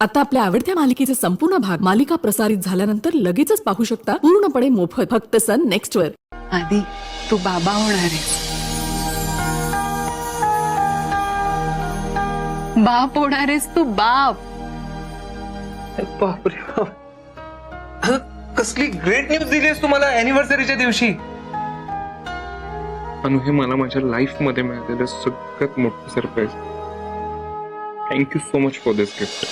आता आपल्या आवडत्या मालिकेचे संपूर्ण भाग मालिका प्रसारित झाल्यानंतर लगेचच पाहू शकता पूर्णपणे मोफत फक्त सन नेक्स्ट वर। आधी तू बाबा होणार आहेस, बाप होणार आहेस तू, बाप। बापरे बाप, कसली ग्रेट न्यूज दिलीस तुम्हाला अॅनिव्हर्सरीच्या दिवशी। अनु, हे मला माझ्या लाईफ मध्ये मिळालेलं सगळ्यात मोठं surprise. Thank you so much for this gift.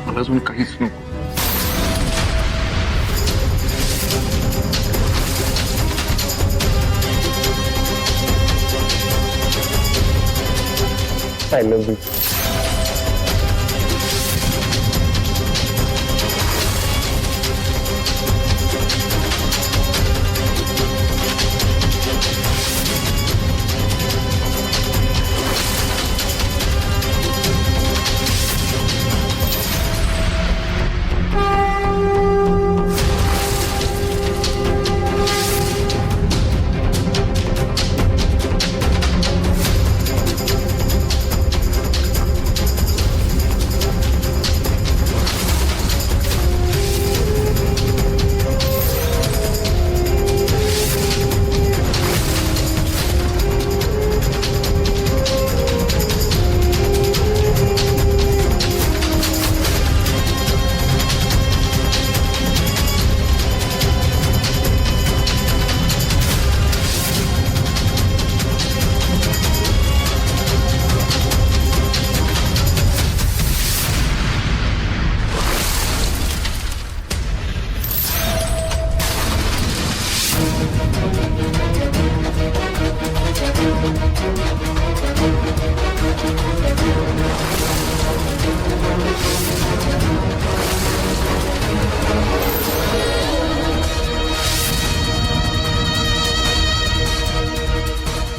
मला अजून काहीच नको। I love you.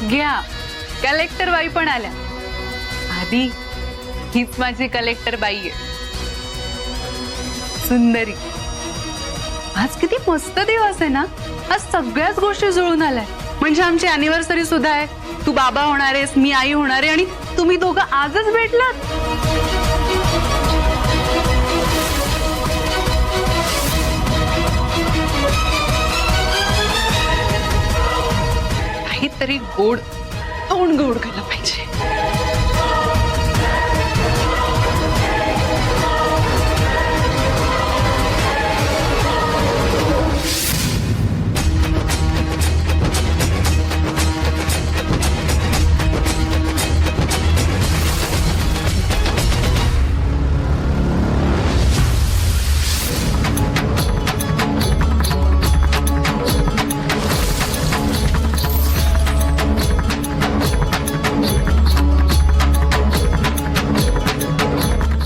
घ्या, कलेक्टर बाई पण आल्या। आधी हीच माझी कलेक्टर बाई आहे, सुंदरी। आज किती मस्त दिवस आहे ना, आज सगळ्याच गोष्टी जुळून आल्या। म्हणजे आमची अॅनिव्हर्सरी सुद्धा आहे, तू बाबा होणार आहेस, मी आई होणार आहे, आणि तुम्ही दोघं आजच भेटलात। काहीतरी गोड तोंड गोड केलं पाहिजे।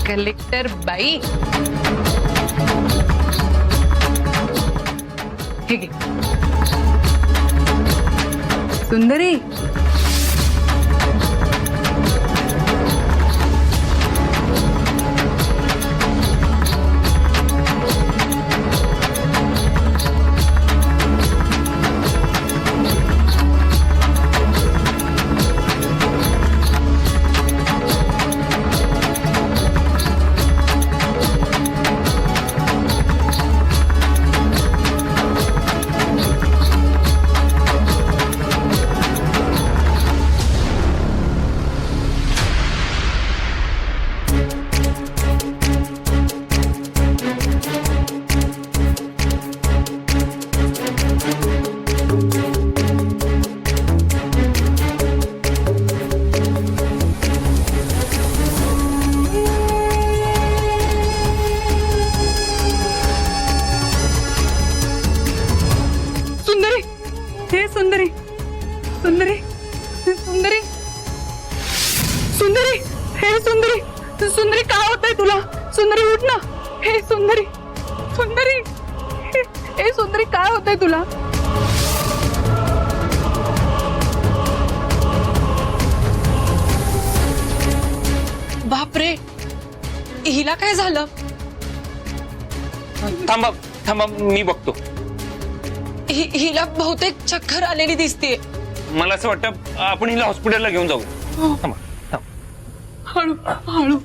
कलेक्टर बाई, हे घे। सुंदरी, हे सुंदरी, सुंदरी, सुंदरी, सुंदरी, हे सुंदरी, सुंदरी, काय होतंय तुला? सुंदरी उठ ना। हे सुंदरी, सुंदरी, हे सुंदरी, काय होतंय तुला? बापरे, हिला काय झालं? थांबा थांबा, मी बघतो। हिला बहुतेक चक्कर आलेली दिसते। मला असं वाटतं आपण हिला हॉस्पिटलला घेऊन जाऊ. थांबा, थांबा. हळू हळू.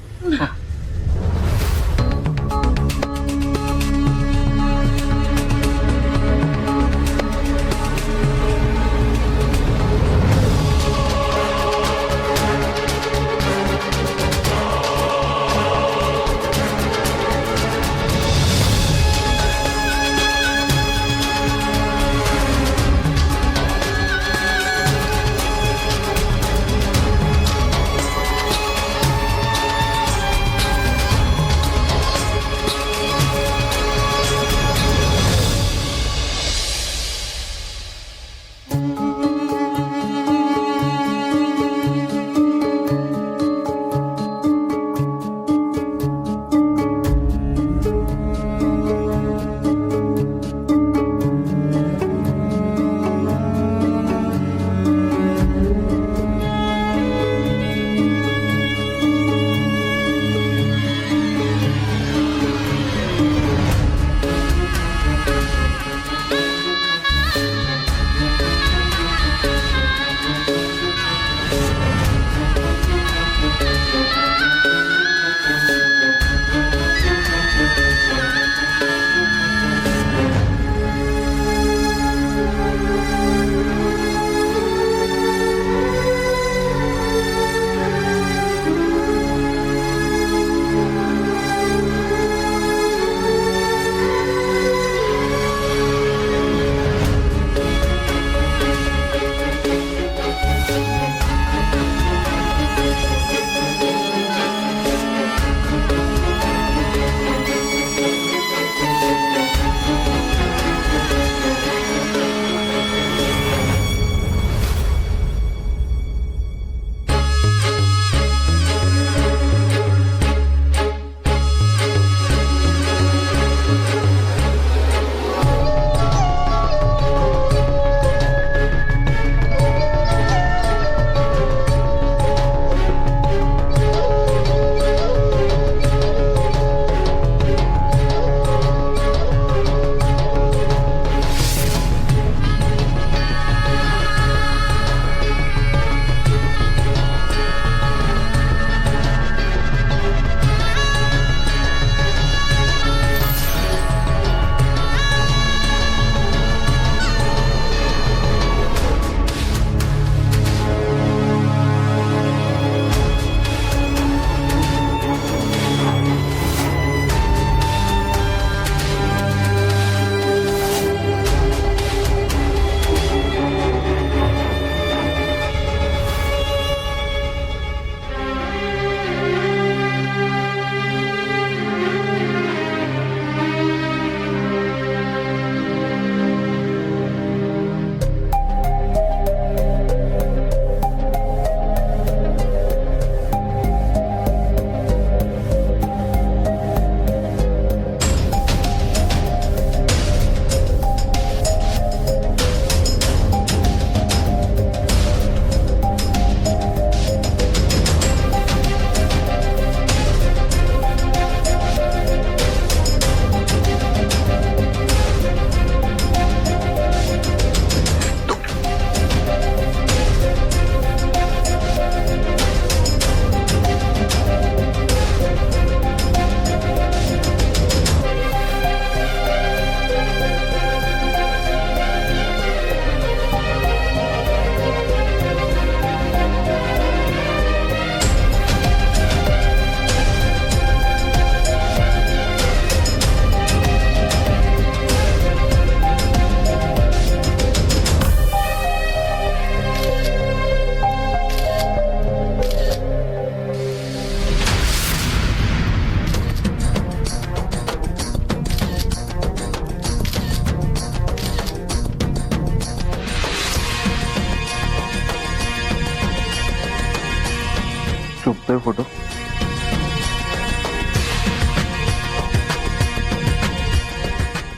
शोभतोय फोटो.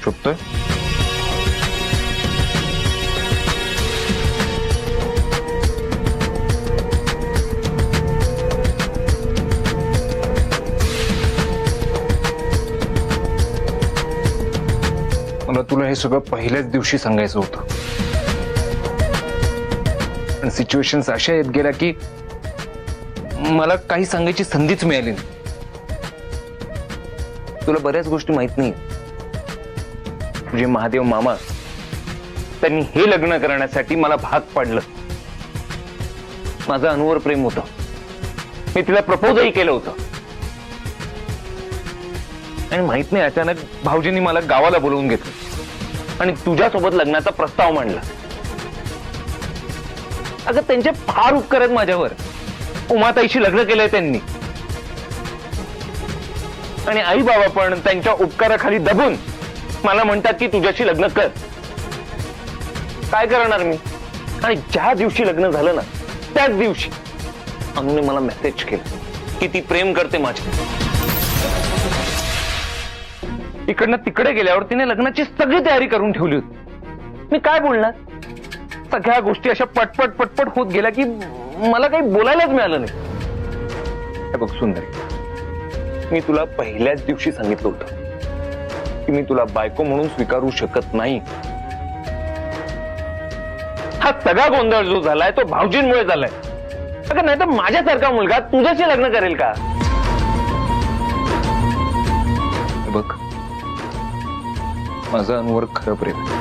शोभतोय. मला तुला हे सगळं पहिल्याच दिवशी सांगायचं होतं. पण सिच्युएशन्स अशा येत गेल्या की मला काही सांगायची संधीच मिळाली नाही. तुला बऱ्याच गोष्टी माहित नाही. तुझे महादेव मामा त्यांनी हे लग्न करण्यासाठी मला भाग पाडलं. माझं अनुवर प्रेम होतं. मी तिला प्रपोजही केलं होतं आणि माहित नाही अचानक भाऊजींनी मला गावाला बोलवून घेतलं आणि तुझ्यासोबत लग्नाचा प्रस्ताव मांडला. अगं त्यांचे फार उपकार आहेत माझ्यावर. उमाताईशी लग्न केलंय त्यांनी आणि आई बाबा पण त्यांच्या उपकाराखाली दबून मला म्हणतात की तुझ्याशी लग्न कर. काय करणार मी? आणि ज्या दिवशी लग्न झालं ना त्याच दिवशी अनुने मला मेसेज केला की ती प्रेम करते माझ्या. इकडनं तिकडे गेल्यावर तिने लग्नाची सगळी तयारी करून ठेवली होती. मी काय बोलणार? सगळ्या गोष्टी अशा पटपट पटपट होत गेल्या की मला काही बोलायलाच मिळालं नाही. हे बघ सुंदरी, मी तुला पहिल्याच दिवशी सांगितलं होतं की मी तुला बायको म्हणून स्वीकारू शकत नाही. हा सगळा गोंधळ जो झालाय तो भाऊजींमुळे झालाय. अगं नाही तर माझ्यासारखा मुलगा तुझ्याशी लग्न करेल का? हे बघ, माझं अनुवर खरं प्रेम आहे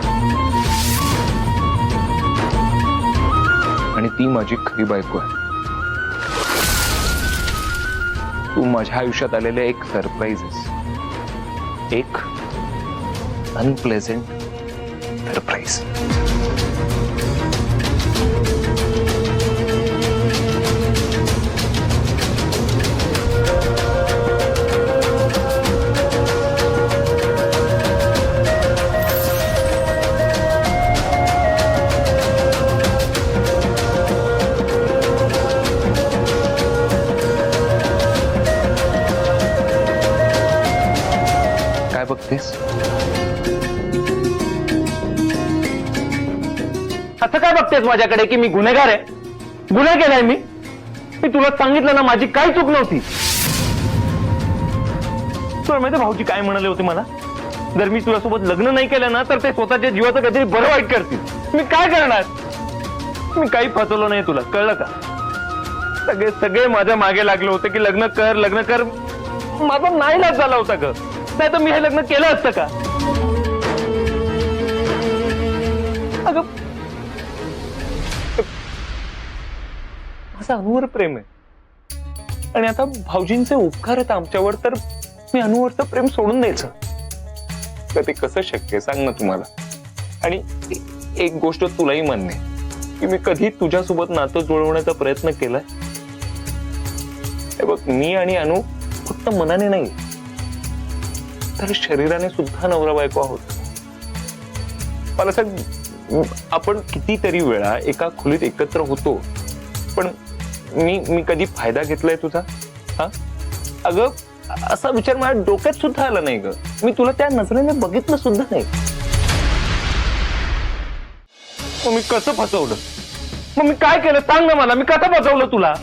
आणि ती माझी खरी बायको आहे. तू माझ्या आयुष्यात आलेले एक सरप्राईज आहेस, एक अनप्लेझंट सरप्राईज. काय बघतेस? असं काय बघतेस माझ्याकडे की मी गुन्हेगार आहे? गुन्हा केलाय मी? मी तुला सांगितलं ना माझी काही चूक नव्हती. तुला माहिती भाऊजी काय म्हणाले होते मला? जर मी तुझ्यासोबत लग्न नाही केलं ना तर ते स्वतःच्या जीवाचं काहीतरी बरं वाईट करतील. मी काय करणार? मी काही फसवलो नाही तुला, कळलं का? सगळे माझ्या मागे लागले होते की लग्न कर लग्न कर. माझा नाईलाज झाला होता ग, नाही तर मी हे लग्न केलं असतं का? अगं माझं अनुवर प्रेम आहे आणि आता भाऊजींचे उपकार आहेत आमच्यावर, तर मी अनुवरचं प्रेम सोडून द्यायचं तर ते कसं शक्य आहे सांग ना तुम्हाला. आणि एक गोष्ट तुलाही मान्य आहे की मी कधी तुझ्यासोबत नातं जुळवण्याचा प्रयत्न केलाय? हे बघ, मी आणि अनु फक्त मनाने नाही तर शरीराने सुद्धा नवरा बायको आहोत. मला सांग, आपण कितीतरी वेळा एका खोलीत एकत्र होतो पण मी कधी फायदा घेतलाय तुझा? हा अगं, असा विचार माझ्या डोक्यात सुद्धा आला नाही ग. मी तुला त्या नजरेने बघितलं सुद्धा नाही. मग मी कसं फसवलं? मग मी काय केलं सांग ना मला. मी कसं फसवलं तुला?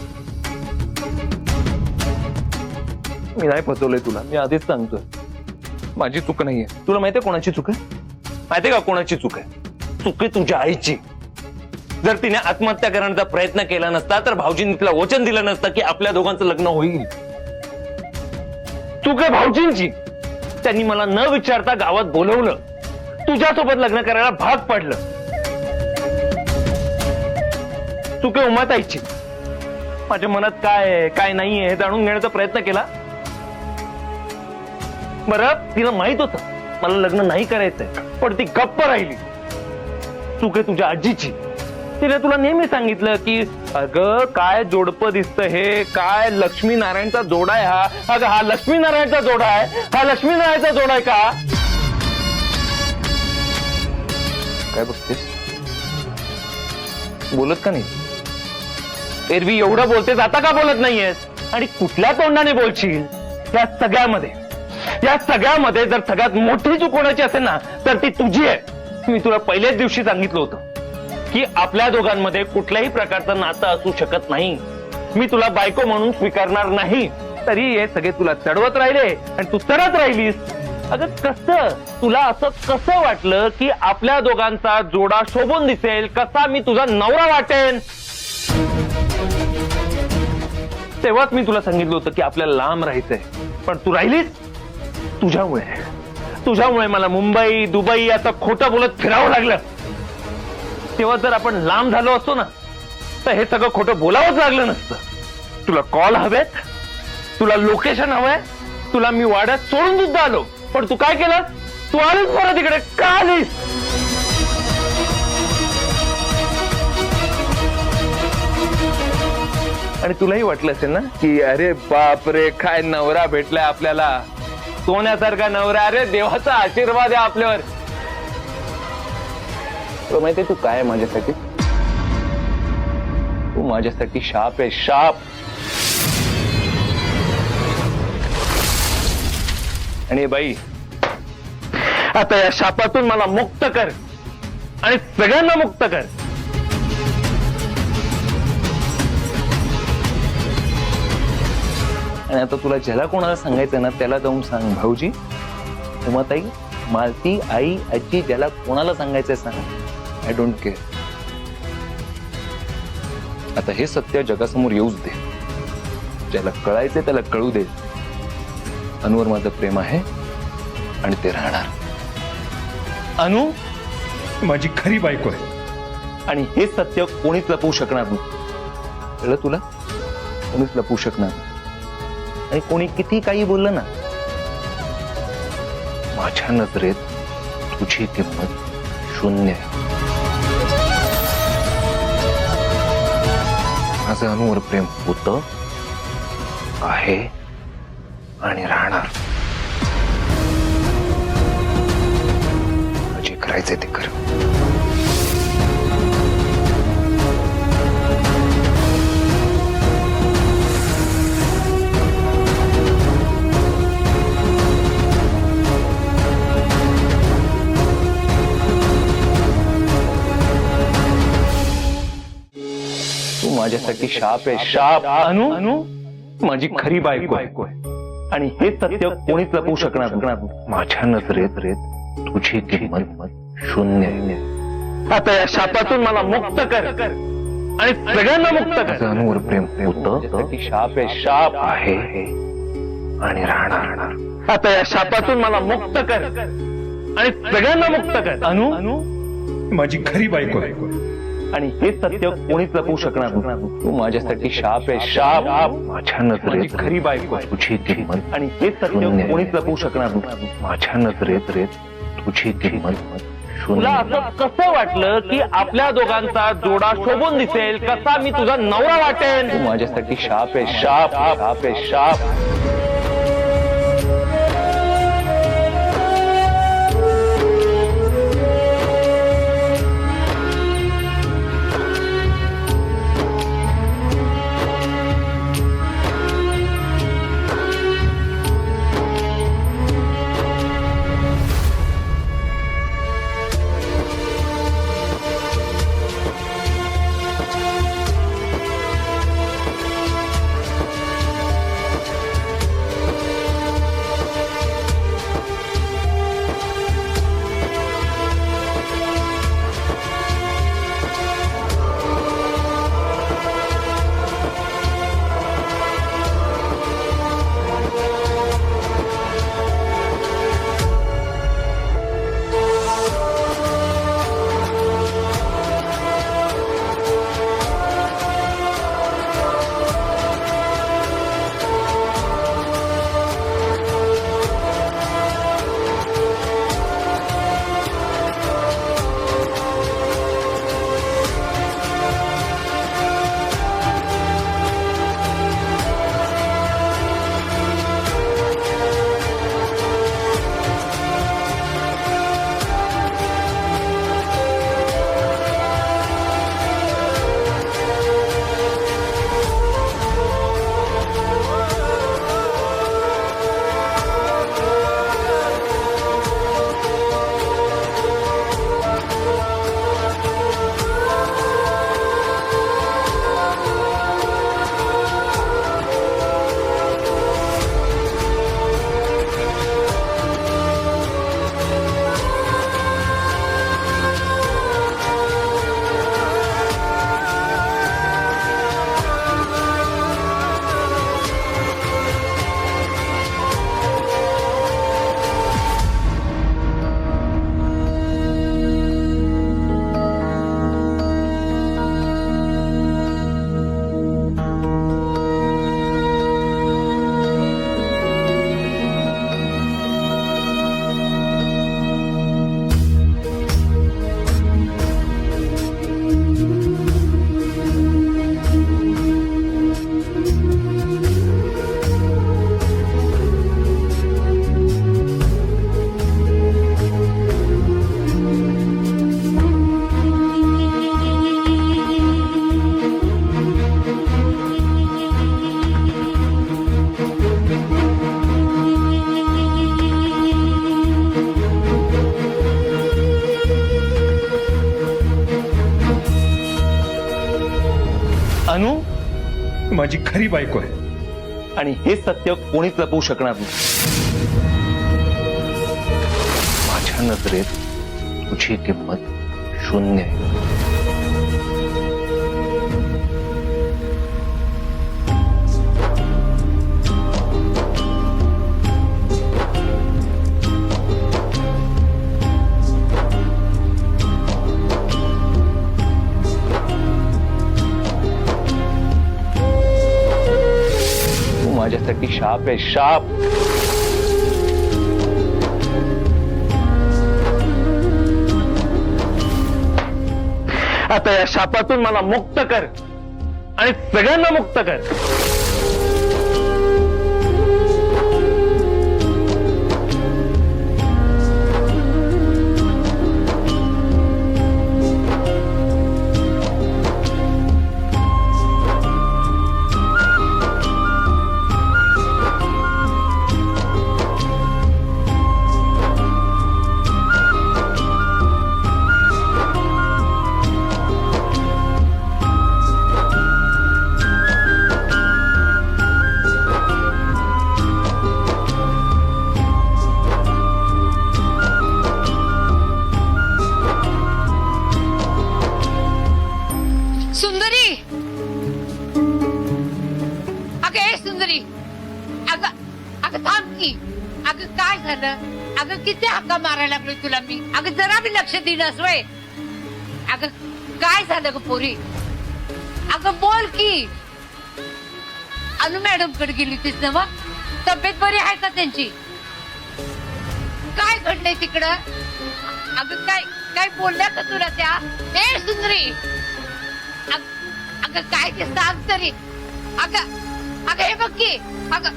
मी नाही फसवलंय तुला, मी आधीच सांगतोय. माझी चूक नाहीये. तुला माहितीये कोणाची चूक आहे? माहितीये का कोणाची चूक आहे? चूक आहे तुझ्या आईची. जर तिने आत्महत्या करण्याचा प्रयत्न केला नसता तर भाऊजींनी तिला वचन दिलं नसतं की आपल्या दोघांचं लग्न होईल. चूक आहे भाऊजींची. त्यांनी मला न विचारता गावात बोलवलं, तुझ्यासोबत लग्न करायला भाग पाडलं. चूक आहे उमाताईची. माझ्या मनात काय आहे काय नाहीये हे जाणून घेण्याचा प्रयत्न केला. बरं, तिला माहित होतं मला लग्न नाही करायचंय पण ती गप्प राहिली. चूक आहे तुझ्या आजीची. तिने तुला नेहमी सांगितलं की अगं काय जोडपं दिसतं हे, काय लक्ष्मी नारायणचा जोडा आहे हा. अगं हा लक्ष्मी नारायणचा जोडा आहे, हा लक्ष्मी नारायणचा जोडा आहे का? काय बघतेस? बोलत का नाही? एरवी एवढं बोलतेस, आता का बोलत नाहीयेस? आणि कुठल्या तोंडाने बोलशील? या सगळ्यामध्ये जर सगळ्यात मोठी चूक कोणाची असेल ना तर ती तुझी आहे. मी तुला पहिल्याच दिवशी सांगितलं होतं की आपल्या दोघांमध्ये कुठल्याही प्रकारचं नातं असू शकत नाही. मी तुला बायको म्हणून स्वीकारणार नाही. तरी हे सगळे तुला चढवत राहिले आणि तू चढत राहिलीस. अगं कसं तुला असं कसं वाटलं की आपल्या दोघांचा जोडा शोभून दिसेल, कसा मी तुझा नवरा वाटेन? तेव्हाच मी तुला सांगितलं होतं की आपल्याला लांब राहायचंय, पण तू राहिलीस. तुझ्यामुळे मला मुंबई दुबई आता खोटं बोलत फिरावं लागलं. तेव्हा जर आपण लांब झालो असतो ना, तर हे सगळं खोटं बोलावंच लागलं नसतं. तुला कॉल हवेत, तुला लोकेशन हवंय, तुला मी वाड्यात सोडून सुद्धा आलो, पण तू काय केलं? तू आलीस परत इकडे. का आलीस? आणि तुलाही वाटलं असेल ना की अरे बापरे, काय नवरा भेटलाय आपल्याला, सोन्यासारखा नवरा, अरे देवाचा आशीर्वाद आहे आपल्यावर. तुला माहितीये तू काय आहे माझ्यासाठी? तू माझ्यासाठी शाप आहे, शाप. आणि बाई, आता या शापातून मला मुक्त कर आणि सगळ्यांना मुक्त कर. आणि आता तुला ज्याला कोणाला सांगायचं ना त्याला जाऊन सांग. भाऊजी, उमाताई, मालती, आई, आजी, ज्याला कोणाला सांगायचं सांग. I don't care. आता हे सत्य जगासमोर येऊच दे. ज्याला कळायचंय त्याला कळू दे. अनुवर माझं प्रेम आहे आणि ते राहणार. अनु माझी खरी बायको आहे. आणि हे सत्य कोणीच लपवू शकणार नाही. कळलं तुला? कोणीच लपवू शकणार नाही. आणि कोणी किती काही बोललं ना, माझ्या नजरेत तुझी किंमत शून्य आहे. माझं अनुवर प्रेम होतं, आहे आणि राहणार. जे करायचंय ते कर. तू माझ्यासाठी शाप आहे, शाप. अनु माझी खरी बायको आहे आणि हे सत्य कोणीच लपवू शकणार नाही. माझ्या नजरेत तुझी किंमत शून्य आहे. आता या शापातून मला मुक्त कर आणि सगळ्यांना मुक्त कर. अनुवर प्रेम होतं, शाप आहे, शाप आहे आणि राहणार. आता या शापातून मला मुक्त कर आणि सगळ्यांना मुक्त कर. अनु माझी खरी बायको आहे. आणि हे सत्य कोणीच लपवू शकणार नाही. तू माझ्यासाठी शाप आहे, शाप. माझ्या नजरेत खरी बायको तुझी किंमत. आणि हे सत्य कोणीच लपवू शकणार नाही. माझ्या नजरेत तुझी किंमत. तुला असं कसं वाटलं की आपल्या दोघांचा जोडा शोभून दिसेल, कसा मी तुझा नवरा वाटेन? तू माझ्यासाठी शाप आहे, शाप. शाप आहे, शाप. माझी खरी बायको आहे. आणि हे सत्य कोणीच लपवू शकणार नाही. माझ्या नजरेत तुझी किंमत शून्य आहे. तू माझ्यासाठी शाप आहे, शाप. आता या शापातून मला मुक्त कर आणि सगळ्यांना मुक्त कर. सुंदरी, अगं ए सुंदरी, अगं अगं थांब की. अगं काय झालं? अगं किती हक्का मारायला लागलोय तुला मी. अगं जरा बी लक्ष दिलंस वय. अगं काय झालं ग पोरी? अगं बोल की. अनु मॅडम कडे गेली तीस ना मग? तब्येत बरी आहे का त्यांची? काय घडलंय तिकडं? अगं काय काय बोलल्या का तुला त्या? ए सुंदरी, अगं काय ते सांग तरी. अगं अगं हे बघ की. अगं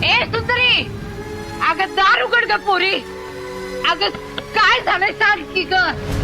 ए सुंदरी, अगं दार उघड ग पोरी. अगं काय झालंय सांग की ग.